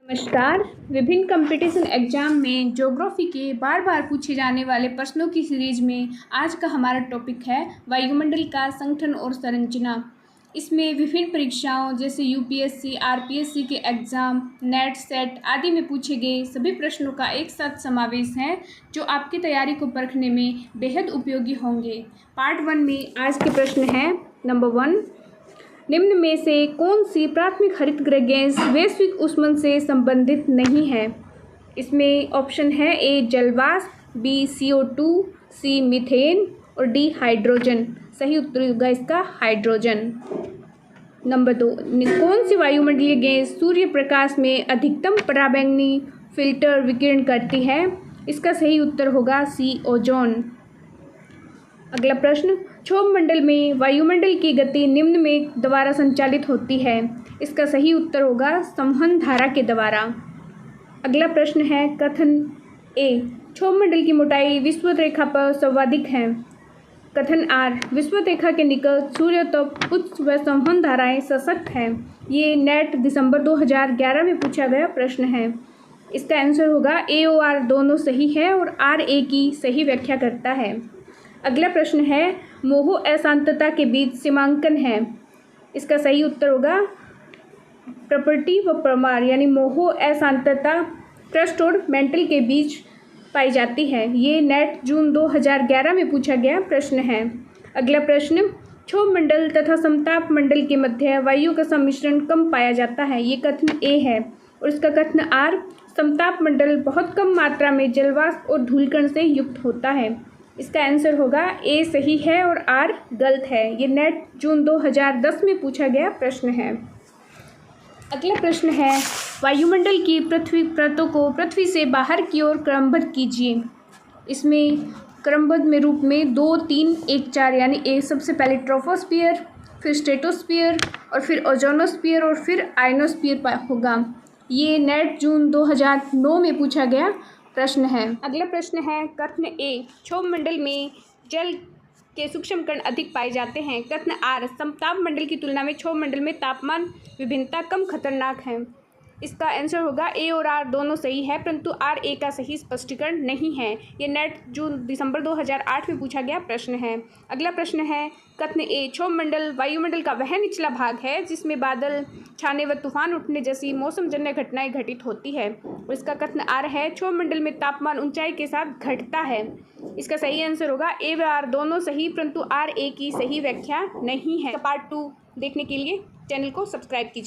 नमस्कार। विभिन्न competition exam में ज्योग्राफी के बार बार पूछे जाने वाले प्रश्नों की सीरीज में आज का हमारा टॉपिक है वायुमंडल का संगठन और संरचना। इसमें विभिन्न परीक्षाओं जैसे यूपीएससी, आरपीएससी के एग्ज़ाम, नेट, सेट आदि में पूछे गए सभी प्रश्नों का एक साथ समावेश है जो आपकी तैयारी को परखने में बेहद उपयोगी होंगे। पार्ट 1 में आज के प्रश्न हैं। नंबर 1, निम्न में से कौन सी प्राथमिक हरित गृह गैस वैश्विक ऊष्मन से संबंधित नहीं है? इसमें ऑप्शन है ए जलवाष्प, बी CO2, सी मीथेन और डी हाइड्रोजन। सही उत्तर होगा इसका हाइड्रोजन। नंबर 2, कौन सी वायुमंडलीय गैस सूर्य प्रकाश में अधिकतम पराबैंगनी फिल्टर विकिरण करती है? इसका सही उत्तर होगा सी ओजोन। अगला प्रश्न, क्षोभ मंडल में वायुमंडल की गति निम्न में द्वारा संचालित होती है। इसका सही उत्तर होगा संवहन धारा के द्वारा। अगला प्रश्न है कथन ए, क्षोभ मंडल की मोटाई विषुवत रेखा पर सर्वाधिक है। कथन आर, विषुवत रेखा के निकट सूर्य तप उच्च व संवहन धाराएं सशक्त हैं। ये नेट दिसंबर 2011 में पूछा गया प्रश्न है। इसका आंसर होगा ए और आर दोनों सही है और आर ए की सही व्याख्या करता है। अगला प्रश्न है मोह अशांतता के बीच सीमांकन है। इसका सही उत्तर होगा प्रॉपर्टी व प्रमार, यानी मोह अशांतता क्रस्ट और मेंटल के बीच पाई जाती है। ये नेट जून 2011 में पूछा गया प्रश्न है। अगला प्रश्न, क्षोभ मंडल तथा समताप मंडल के मध्य वायु का सम्मिश्रण कम पाया जाता है। ये कथन ए है और इसका कथन आर, समताप मंडल बहुत कम मात्रा में जलवाष्प और धूलकण से युक्त होता है। इसका आंसर होगा ए सही है और आर गलत है। ये नेट जून 2010 में पूछा गया प्रश्न है। अगला प्रश्न है वायुमंडल की पृथ्वी परतों को पृथ्वी से बाहर की ओर क्रमबद्ध कीजिए। इसमें क्रमबद्ध में रूप में 2, 3, 1, 4 यानी ए सबसे पहले ट्रोपोस्फियर, फिर स्ट्रेटोस्फियर और फिर ओजोनोस्फियर और फिर आयनोस्फियर होगा। ये नेट जून 2009 में पूछा गया प्रश्न है। अगला प्रश्न है कथन ए, क्षोभ मंडल में जल के सूक्ष्म कण अधिक पाए जाते हैं। कथन आर, समताप मंडल की तुलना में क्षोभ मंडल में तापमान विभिन्नता कम खतरनाक है। इसका आंसर होगा ए और आर दोनों सही है, परंतु आर ए का सही स्पष्टीकरण नहीं है। ये नेट दिसंबर 2008 में पूछा गया प्रश्न है। अगला प्रश्न है कथन ए, क्षोभ मंडल वायुमंडल का वह निचला भाग है जिसमें बादल छाने व तूफान उठने जैसी मौसमजन्य घटनाएं घटित होती है। और इसका कथन आर है, क्षोभ मंडल में तापमान ऊंचाई के साथ घटता है। इसका सही आंसर होगा ए व आर दोनों सही, परंतु आर ए की सही व्याख्या नहीं है। पार्ट 2 देखने के लिए चैनल को सब्सक्राइब कीजिए।